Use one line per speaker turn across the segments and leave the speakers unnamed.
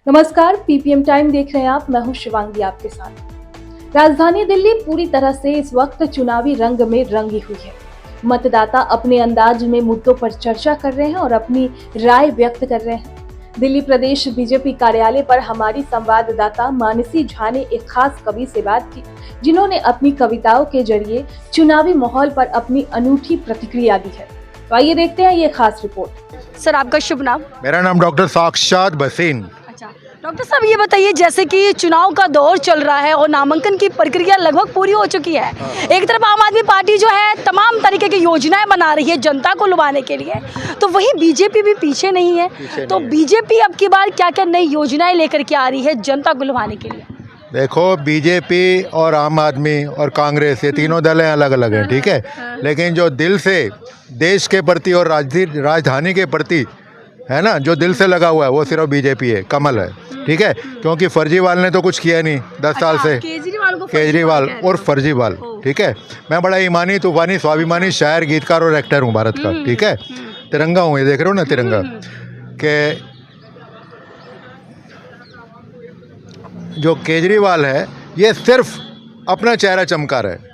नमस्कार, ppm time देख रहे हैं आप। मैं हूं शिवांगी आपके साथ। राजधानी दिल्ली पूरी तरह से इस वक्त चुनावी रंग में रंगी हुई है। मतदाता अपने अंदाज में मुद्दों पर चर्चा कर रहे हैं और अपनी राय व्यक्त कर रहे हैं। दिल्ली प्रदेश बीजेपी कार्यालय पर हमारी संवाददाता मानसी झा ने एक खास कवि से बात की, जिन्होंने अपनी कविताओं के जरिए चुनावी माहौल पर अपनी अनूठी प्रतिक्रिया दी है। तो आइए देखते हैं ये खास रिपोर्ट।
सर, आपका शुभ नाम?
मेरा नाम डॉक्टर साक्षात भसीन।
अच्छा डॉक्टर साहब, ये बताइए, जैसे कि चुनाव का दौर चल रहा है और नामांकन की प्रक्रिया लगभग पूरी हो चुकी है। एक तरफ आम आदमी पार्टी जो है तमाम तरीके की योजनाएं बना रही है जनता को लुभाने के लिए, तो वही बीजेपी भी पीछे नहीं है। तो बीजेपी अब की बार क्या क्या नई योजनाएं लेकर के आ रही है जनता को लुभाने के लिए?
देखो, बीजेपी और आम आदमी और कांग्रेस, ये तीनों दल हैं, अलग अलग हैं, ठीक है। लेकिन जो दिल से देश के प्रति और राजधानी के प्रति है ना, जो दिल से लगा हुआ है, वो सिर्फ बीजेपी है, कमल है, ठीक है। क्योंकि फर्जीवाल ने तो कुछ किया नहीं 10 साल से। केजरीवाल और फर्जीवाल, ठीक है। मैं बड़ा ईमानी, तूफानी, स्वाभिमानी शायर, गीतकार और एक्टर हूँ भारत का, ठीक है। तिरंगा हूँ, ये देख रहे हो ना, तिरंगा के। जो केजरीवाल है, ये सिर्फ अपना चेहरा चमका रहा है,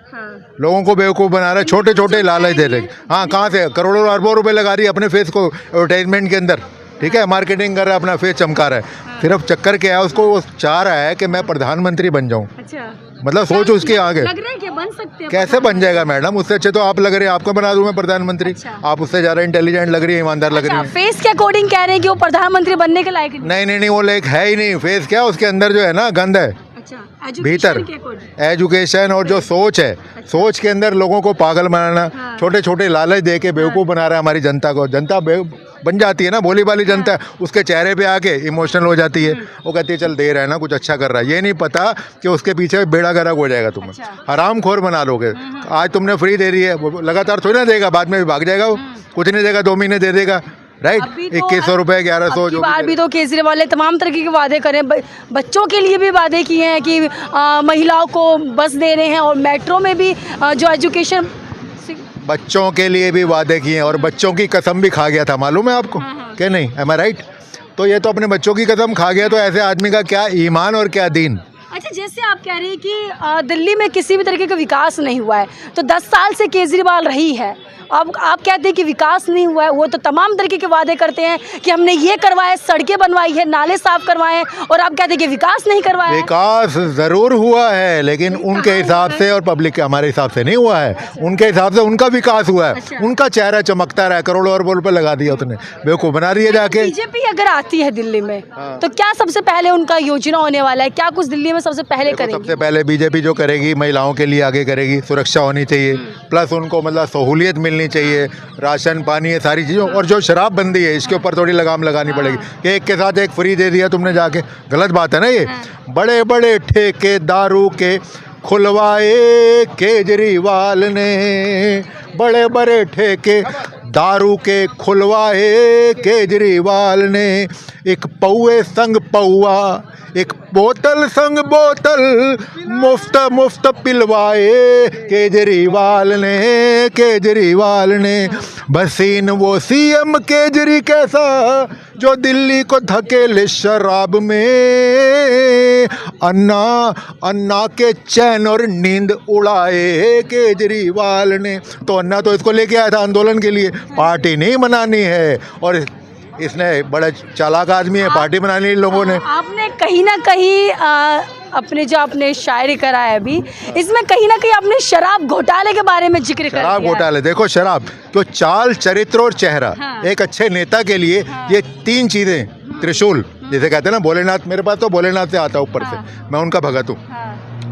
लोगों को बेवकूफ़ बना रहा है, छोटे छोटे लालच दे रहे। हाँ, कहाँ से करोड़ों अरबों रुपए लगा रही है अपने फेस को एडवर्टाइजमेंट के अंदर, ठीक है। मार्केटिंग कर रहा है, अपना फेस चमका रहा है। सिर्फ चक्कर क्या है, उसको वो चाह रहा है कि मैं प्रधानमंत्री बन जाऊँ।
अच्छा,
मतलब सोच उसके आगे
लग रहा है कि बन सकते हैं।
कैसे बन जाएगा मैडम? उससे अच्छे तो आप लग रहे हैं, आपको बना दूं मैं प्रधानमंत्री। आप उससे ज़्यादा इंटेलिजेंट लग रही है, ईमानदार लग रही है।
फेस के अकॉर्डिंग कह रहे हैं कि वो प्रधानमंत्री बनने के लायक
नहीं नहीं नहीं, वो लायक है ही नहीं। फेस क्या, उसके अंदर जो है ना गंद है। भीतर एजुकेशन और जो सोच है, सोच के अंदर लोगों को पागल बनाना, छोटे छोटे लालच दे के बेवकूफ़ बना रहा है हमारी जनता को। जनता बन जाती है ना, भोली भाली जनता है, उसके चेहरे पे आके इमोशनल हो जाती है। वो कहती है चल दे रहा है ना, कुछ अच्छा कर रहा है। ये नहीं पता कि उसके पीछे बेड़ा गर्क हो जाएगा, तुम हराम खोर बना लोगे। आज तुमने फ्री दे रही है, वो लगातार थोड़ी ना देगा, बाद में भी भाग जाएगा। वो कुछ नहीं देगा, 2 महीने दे देगा, राइट। 2100 रुपये, 1100 जो
बार भी तो केजरीवाल ने तमाम तरीके के वादे करे। बच्चों के लिए भी वादे किए हैं कि महिलाओं को बस दे रहे हैं, और मेट्रो में भी जो एजुकेशन,
बच्चों के लिए भी वादे किए हैं, और बच्चों की कसम भी खा गया था, मालूम है आपको क्या? नहीं, एम आई राइट? तो ये तो अपने बच्चों की कसम खा गया, तो ऐसे आदमी का क्या ईमान और क्या दीन।
अच्छा, जैसे आप कह रहे हैं कि दिल्ली में किसी भी तरीके का विकास नहीं हुआ है, तो 10 साल से केजरीवाल रही है। अब आप कहते हैं कि विकास नहीं हुआ है, वो तो तमाम तरीके के वादे करते हैं कि हमने ये करवाया, सड़कें बनवाई है, नाले साफ करवाए हैं, और आप कहते हैं कि विकास नहीं करवाया।
विकास ज़रूर हुआ है, लेकिन उनके हिसाब से और पब्लिक के हमारे हिसाब से नहीं हुआ है। उनके हिसाब से उनका विकास हुआ है। उनका चेहरा चमकता रहा है, करोड़ों अरबों रुपये लगा दिया उसने, बेवकूफ़ बना रही है जाके।
बीजेपी अगर आती है दिल्ली में, तो क्या सबसे पहले उनका योजना होने वाला है? क्या कुछ दिल्ली में सबसे पहले करेंगे?
सबसे पहले बीजेपी जो करेगी, महिलाओं के लिए आगे करेगी। सुरक्षा होनी चाहिए, प्लस उनको मतलब सहूलियत मिलनी चाहिए, राशन पानी, ये सारी चीज़ों। और जो शराबबंदी है, इसके ऊपर थोड़ी लगाम लगानी पड़ेगी कि एक के साथ एक फ्री दे दिया तुमने जाके, गलत बात है ना ये। बड़े बड़े ठेके दारू के खुलवाए केजरीवाल ने, बड़े बड़े ठेके दारू के खुलवाए केजरीवाल ने। एक पौए संग पौआ, एक बोतल संग बोतल, मुफ्त मुफ्त पिलवाए केजरीवाल ने। भसीन वो सीएम केजरी कैसा, जो दिल्ली को धकेले शराब में, अन्ना के चैन और नींद उड़ाए केजरीवाल ने। तो अन्ना तो इसको लेके आया था आंदोलन के लिए, पार्टी नहीं बनानी है। और इसने बड़ा चालाक आदमी है, पार्टी बनानी लोगों ने।
आपने कहीं ना कहीं अपने जो आपने शायरी करा है अभी, इसमें कहीं ना कहीं आपने शराब घोटाले के बारे में जिक्र कर
शराब घोटाले, देखो शराब तो चाल, चरित्र और चेहरा, एक अच्छे नेता के लिए ये 3 चीज़ें, त्रिशूल जैसे कहते हैं ना, भोलेनाथ, मेरे पास तो भोलेनाथ से आता है ऊपर से, मैं उनका भगत हूँ,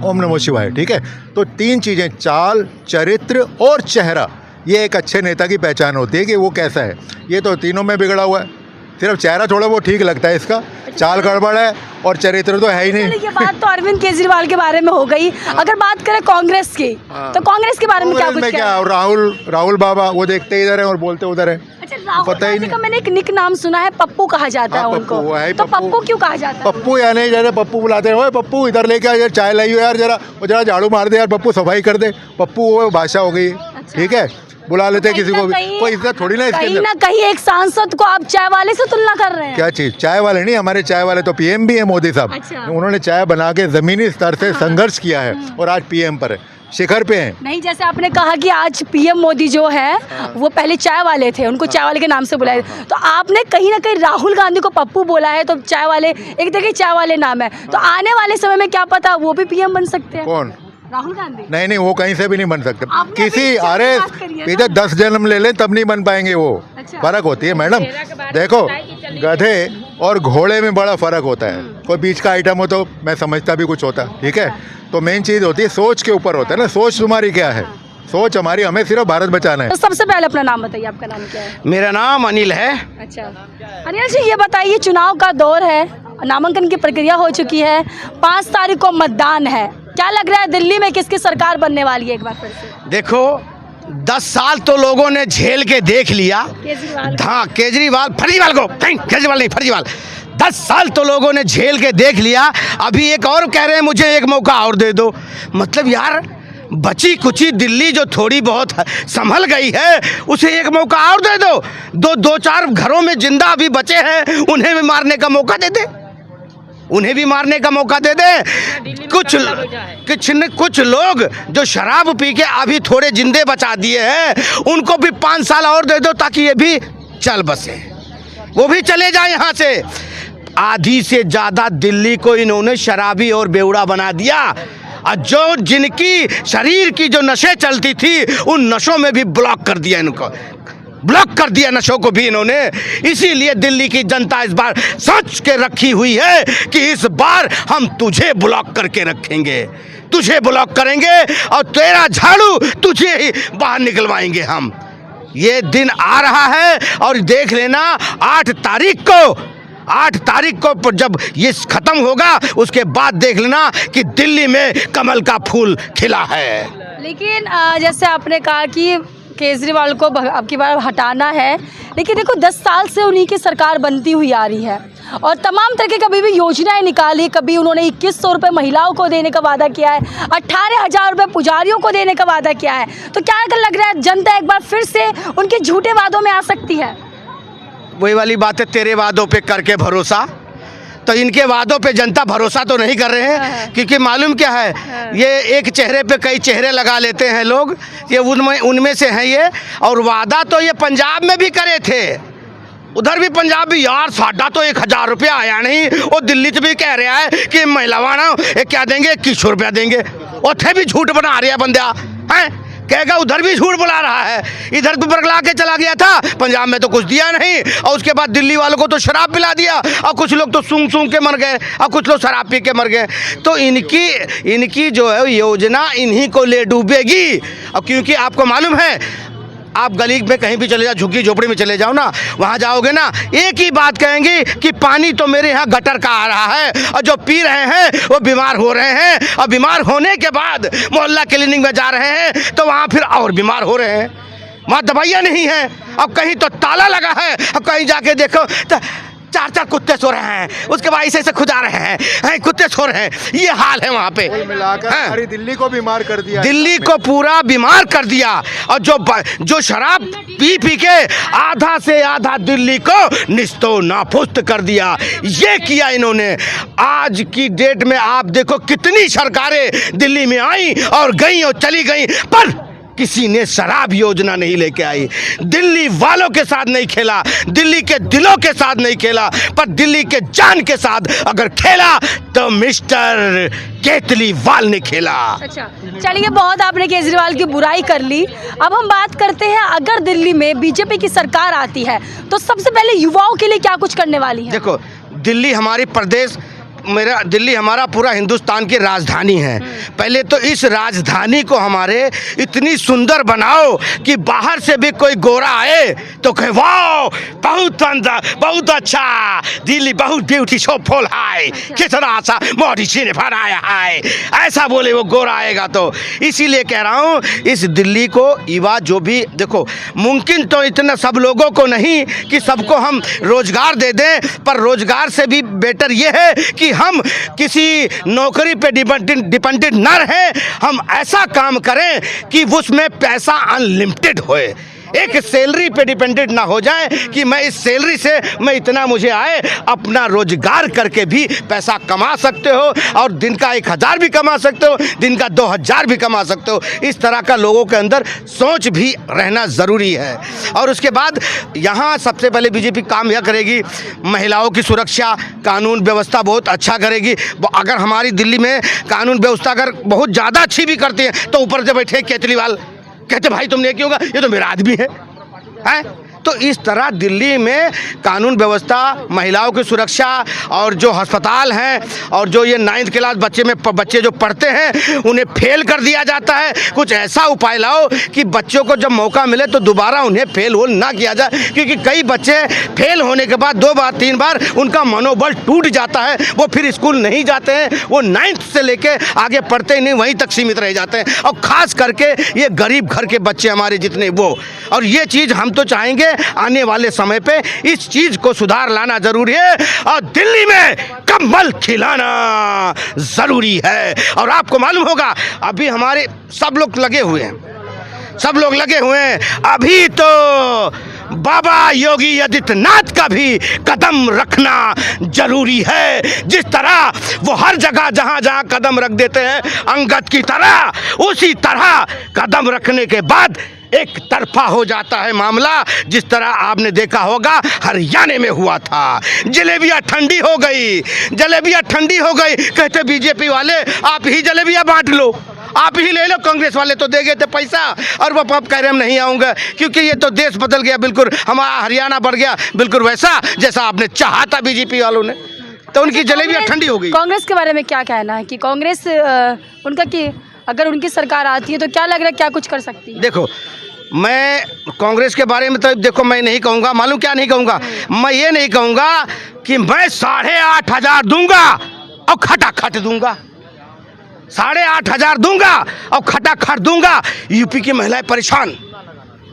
ओम नमो शिवाय, ठीक है। तो 3 चीज़ें, चाल, चरित्र और चेहरा, ये एक अच्छे नेता की पहचान होती है कि वो कैसा है। ये तो तीनों में बिगड़ा हुआ है। सिर्फ चेहरा थोड़ा वो ठीक लगता है इसका, चाल गड़बड़ है और चरित्र तो है ही नहीं।
ये बात तो अरविंद केजरीवाल के बारे में हो गई। अगर बात करें कांग्रेस की, तो कांग्रेस के बारे में क्या कुछ
क्या? राहुल बाबा, वो देखते इधर है और बोलते उधर है।
अच्छा, पता ही नहीं। का मैंने एक निक नाम सुना है, पप्पू कहा जाता है उनको, तो पप्पू क्यों कहा जाता है?
पप्पू या नहीं, जरा पप्पू बुलाते हैं, ओए पप्पू इधर लेके आ, चाय लाइयो यार, जरा झाड़ू मार दे यार, पप्पू सफाई कर दे। पप्पू वो भाषा हो गई, ठीक है। बुला लेते हैं किसी को भी,
कहीं-
कोई इज्जत थोड़ी ना इसके
कहीं
अंदर।
ना कहीं एक सांसद को आप चाय वाले से तुलना कर रहे हैं।
क्या चीज़? चाय वाले नहीं, हमारे चाय वाले तो पीएम भी है, मोदी साहब।
अच्छा।
उन्होंने चाय बना के ज़मीनी स्तर से संघर्ष किया है और आज पीएम पर है, शिखर पे हैं।
नहीं, जैसे आपने कहा कि आज पीएम मोदी जो है वो पहले चाय वाले थे, उनको चाय वाले के नाम से बुलाया, तो आपने कहीं ना कहीं राहुल गांधी को पप्पू बोला है, तो चाय वाले एक देखिए चाय वाले नाम है, तो आने वाले समय में क्या पता वो भी पीएम बन सकते हैं।
कौन?
राहुल गांधी।
नहीं नहीं, वो कहीं से भी नहीं बन सकते।
आपने अभी
किसी,
चाय
अरे
की बात करी है ना?
इधर 10 जन्म ले लें तब नहीं बन पाएंगे वो।
अच्छा।
फर्क होती है मैडम, देखो गधे और घोड़े में बड़ा फर्क होता है। कोई बीच का आइटम हो तो मैं समझता भी कुछ होता, ठीक है, तो मेन चीज़ होती है सोच के ऊपर होता है ना। सोच तुम्हारी क्या है? सोच हमारी, हमें सिर्फ भारत बचाना है।
तो सबसे पहले अपना नाम बताइए, आपका नाम क्या है?
मेरा नाम अनिल है।
अच्छा अनिल जी, ये बताइए, चुनाव का दौर है, नामांकन की प्रक्रिया हो चुकी है, 5 तारीख को मतदान है, क्या लग रहा है दिल्ली में किसकी सरकार बनने वाली है एक बार फिर से?
देखो 10 साल तो लोगों ने झेल के देख लिया।
केजरीवाल।
हाँ, केजरीवाल, फर्जीवाल को केजरीवाल नहीं, फर्जीवाल। 10 साल तो लोगों ने झेल के देख लिया, अभी एक और कह रहे हैं मुझे एक मौका और दे दो। मतलब यार, बची कुची दिल्ली जो थोड़ी बहुत संभल गई है उसे एक मौका और दे दो। दो चार घरों में जिंदा अभी बचे हैं, उन्हें भी मारने का मौका दे दे, उन्हें भी मारने का मौका दे दे। कुछ लोग जो शराब पी के अभी थोड़े जिंदे बचा दिए हैं, उनको भी 5 साल और दे दो ताकि ये भी चल बसे, वो भी चले जाए यहाँ से। आधी से ज़्यादा दिल्ली को इन्होंने शराबी और बेवड़ा बना दिया, और जो जिनकी शरीर की जो नशे चलती थी उन नशों में भी ब्लॉक कर दिया, इनको ब्लॉक कर दिया नशों को भी इन्होंने। इसीलिए दिल्ली की जनता इस बार सोच के रखी हुई है कि इस बार हम तुझे ब्लॉक करके रखेंगे, तुझे ब्लॉक करेंगे और तेरा झाड़ू तुझे ही बाहर निकलवाएंगे हम। ये दिन आ रहा है और देख लेना 8 तारीख को जब ये खत्म होगा उसके बाद देख लेना कि दिल्ली में कमल का फूल खिला है।
लेकिन जैसे आपने कहा कि केजरीवाल को अब की बार हटाना है, लेकिन देखो 10 साल से उन्हीं की सरकार बनती हुई आ रही है और तमाम तरह की कभी भी योजनाएं निकाली, कभी उन्होंने 2100 रुपये महिलाओं को देने का वादा किया है, 18,000 रुपये पुजारियों को देने का वादा किया है, तो क्या लग रहा है जनता एक बार फिर से उनके झूठे वादों में आ सकती है?
वही वाली बात है, तेरे वादों पे करके भरोसा, तो इनके वादों पे जनता भरोसा तो नहीं कर रहे हैं, क्योंकि मालूम क्या है, ये एक चेहरे पे कई चेहरे लगा लेते हैं लोग, ये उनमें से हैं ये। और वादा तो ये पंजाब में भी करे थे, उधर भी पंजाब भी यार साडा तो 1000 रुपया आया नहीं, और दिल्ली से भी कह रहा है कि महिलावाना क्या देंगे, 2100 रुपया देंगे, उथे भी झूठ बना रहा है बंदा है, कहेगा उधर भी झूठ बुला रहा है, इधर तो बरगला के चला गया था, पंजाब में तो कुछ दिया नहीं, और उसके बाद दिल्ली वालों को तो शराब पिला दिया, और कुछ लोग तो सूंघ सूंघ के मर गए, और कुछ लोग शराब पी के मर गए। तो इनकी जो है योजना इन्हीं को ले डूबेगी। और क्योंकि आपको मालूम है, आप गली में कहीं भी चले जाओ, झुग्गी झोपड़ी में चले जाओ ना, वहाँ जाओगे ना, एक ही बात कहेंगे कि पानी तो मेरे यहाँ गटर का आ रहा है, और जो पी रहे हैं वो बीमार हो रहे हैं, और बीमार होने के बाद मोहल्ला क्लिनिक में जा रहे हैं तो वहाँ फिर और बीमार हो रहे हैं, वहाँ दवाइयाँ नहीं हैं, अब कहीं तो ताला लगा है, अब कहीं जाके देखो तो 4 कुत्ते सो रहे हैं, उसके बाद ऐसे खुदा रहे हैं, कुत्ते सो रहे हैं, ये हाल है वहाँ पे।
मिलाकर सारी दिल्ली को बीमार कर दिया,
दिल्ली को पूरा बीमार कर दिया। और जो शराब पी के आधा से आधा दिल्ली को निस्तो नापुस्त कर दिया, ये किया इन्होंने। आज की डेट में आप देखो कितनी सरकारें दिल्ली में आई और गई और चली गई, पर किसी ने शराब योजना नहीं लेके आई, दिल्ली वालों के साथ नहीं खेला, दिल्ली के दिलों के साथ नहीं खेला, पर दिल्ली के जान के साथ अगर खेला तो मिस्टर केजरीवाल ने खेला।
अच्छा चलिए, बहुत आपने केजरीवाल की बुराई कर ली, अब हम बात करते हैं, अगर दिल्ली में बीजेपी की सरकार आती है तो सबसे पहले युवाओं के लिए क्या कुछ करने वाली है?
देखो, दिल्ली हमारा पूरा हिंदुस्तान की राजधानी है। पहले तो इस राजधानी को हमारे इतनी सुंदर बनाओ कि बाहर से भी कोई गोरा आए तो कहे वाह बहुत अच्छा, दिल्ली बहुत ब्यूटीफुल है, कितना अच्छा मोदी जी ने बनाया है, ऐसा बोले वो गोरा आएगा। तो इसीलिए कह रहा हूँ, इस दिल्ली को युवा जो भी, देखो मुमकिन तो इतना सब लोगों को नहीं कि सबको हम रोजगार दे दें, पर रोजगार से भी बेटर ये है कि हम किसी नौकरी पे डिपेंडेंट न रहे, हम ऐसा काम करें कि उसमें पैसा अनलिमिटेड होए, एक सैलरी पे डिपेंडेंट ना हो जाए कि मैं इस सैलरी से मैं इतना मुझे आए, अपना रोजगार करके भी पैसा कमा सकते हो और दिन का 1000 भी कमा सकते हो, दिन का 2000 भी कमा सकते हो। इस तरह का लोगों के अंदर सोच भी रहना ज़रूरी है। और उसके बाद यहाँ सबसे पहले बीजेपी काम यह करेगी, महिलाओं की सुरक्षा, कानून व्यवस्था बहुत अच्छा करेगी। अगर हमारी दिल्ली में कानून व्यवस्था अगर बहुत ज़्यादा अच्छी भी करती है तो ऊपर से बैठे केजरीवाल कहते भाई तुमने क्यों कहा, ये तो मेरा आदमी है, हैं? तो इस तरह दिल्ली में कानून व्यवस्था, महिलाओं की सुरक्षा और जो अस्पताल हैं और जो ये 9th क्लास बच्चे जो पढ़ते हैं उन्हें फेल कर दिया जाता है, कुछ ऐसा उपाय लाओ कि बच्चों को जब मौका मिले तो दोबारा उन्हें फेल हो ना किया जाए, क्योंकि कई बच्चे फेल होने के बाद 2 बार 3 बार उनका मनोबल टूट जाता है, वो फिर स्कूल नहीं जाते हैं, वो 9th से लेके आगे पढ़ते ही नहीं, वहीं तक सीमित रह जाते हैं। और ख़ास करके ये गरीब घर के बच्चे हमारे जितने वो, और ये चीज़ हम तो चाहेंगे आने वाले समय पे इस चीज को सुधार लाना जरूरी है और दिल्ली में कमल खिलाना जरूरी है। और आपको मालूम होगा अभी हमारे सब लोग लगे हुए हैं, अभी तो बाबा योगी आदित्यनाथ का भी कदम रखना जरूरी है। जिस तरह वो हर जगह जहां जहां कदम रख देते हैं अंगद की तरह, उसी तरह कदम रखने के बाद एक तरफा हो जाता है मामला, जिस तरह आपने देखा होगा हरियाणा में हुआ था। जलेबियां ठंडी हो गई, कहते बीजेपी वाले आप ही जलेबियां बांट लो, आप ही ले लो, कांग्रेस वाले तो दे गए थे पैसा और वो आप कह रहे हम नहीं आऊँगा क्योंकि ये तो देश बदल गया, बिल्कुल हमारा हरियाणा बढ़ गया, बिल्कुल वैसा जैसा आपने चाहा था बीजेपी वालों ने, तो उनकी जलेबियाँ ठंडी हो गई।
कांग्रेस के बारे में क्या कहना है कि कांग्रेस उनका कि अगर उनकी सरकार आती है तो क्या लग रहा है क्या कुछ कर सकती है?
देखो मैं कांग्रेस के बारे में तो देखो मैं नहीं कहूँगा, मालूम क्या नहीं कहूँगा, मैं ये नहीं कहूँगा कि मैं 8,500 दूंगा और खटाखट दूंगा, 8,500 दूंगा और खटाखट दूंगा। यूपी की महिलाएं परेशान,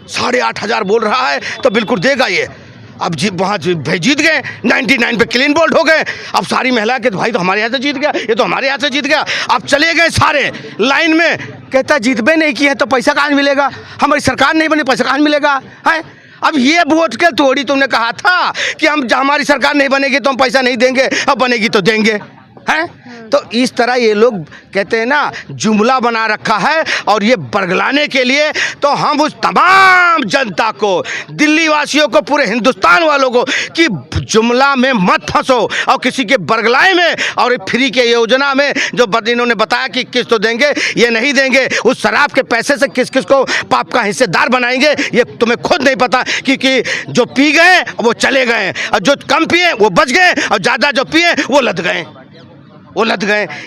8,500 बोल रहा है तो बिल्कुल देगा ये। अब वहाँ जीत गए, 99 पे क्लीन बोल्ड हो गए। अब सारी महिला के भाई तो हमारे यहाँ से जीत गया, ये तो हमारे यहाँ से जीत गया। अब चले गए सारे लाइन में, कहता जीतबे नहीं किए तो पैसा कहाँ मिलेगा, हमारी सरकार नहीं बनी पैसा कहाँ मिलेगा है। अब ये वोट के थोड़ी तुमने कहा था कि हम हमारी सरकार नहीं बनेगी तो हम पैसा नहीं देंगे, अब बनेगी तो देंगे हैं। तो इस तरह ये लोग कहते हैं ना जुमला बना रखा है और ये बरगलाने के लिए, तो हम उस तमाम जनता को, दिल्ली वासियों को, पूरे हिंदुस्तान वालों को कि जुमला में मत फंसो और किसी के बरगलाए में और फ्री के योजना में जो इन्होंने बताया कि किस तो देंगे, ये नहीं देंगे, उस शराब के पैसे से किस किस को पाप का हिस्सेदार बनाएंगे ये तुम्हें खुद नहीं पता, क्योंकि जो पी गए वो चले गए और जो कम पिए वो बच गए और ज़्यादा जो पिए वो लद गए।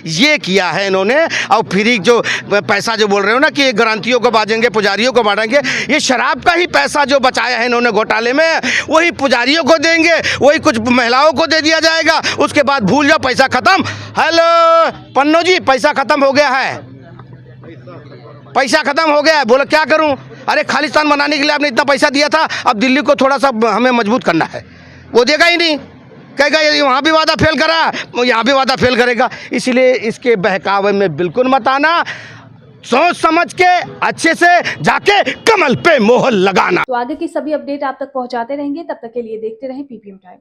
ये किया है इन्होंने। और फ्री जो पैसा जो बोल रहे हो ना कि ग्रांतियों को बांटेंगे, पुजारियों को बांटेंगे, ये शराब का ही पैसा जो बचाया है इन्होंने घोटाले में, वही पुजारियों को देंगे, वही कुछ महिलाओं को दे दिया जाएगा, उसके बाद भूल जाओ पैसा खत्म। हेलो पन्नो जी, पैसा खत्म हो गया है, पैसा खत्म हो गया है, बोलो क्या करूं? अरे खालिस्तान बनाने के लिए आपने इतना पैसा दिया था, अब दिल्ली को थोड़ा सा हमें मजबूत करना है, वो देगा ही नहीं, कहेगा ये वहाँ भी वादा फेल करा, यहाँ भी वादा फेल करेगा। इसलिए इसके बहकावे में बिल्कुल मत आना, सोच समझ के अच्छे से जाके कमल पे मोहर लगाना।
तो आगे की सभी अपडेट आप तक पहुंचाते रहेंगे, तब तक के लिए देखते रहें पीपीएम टाइम।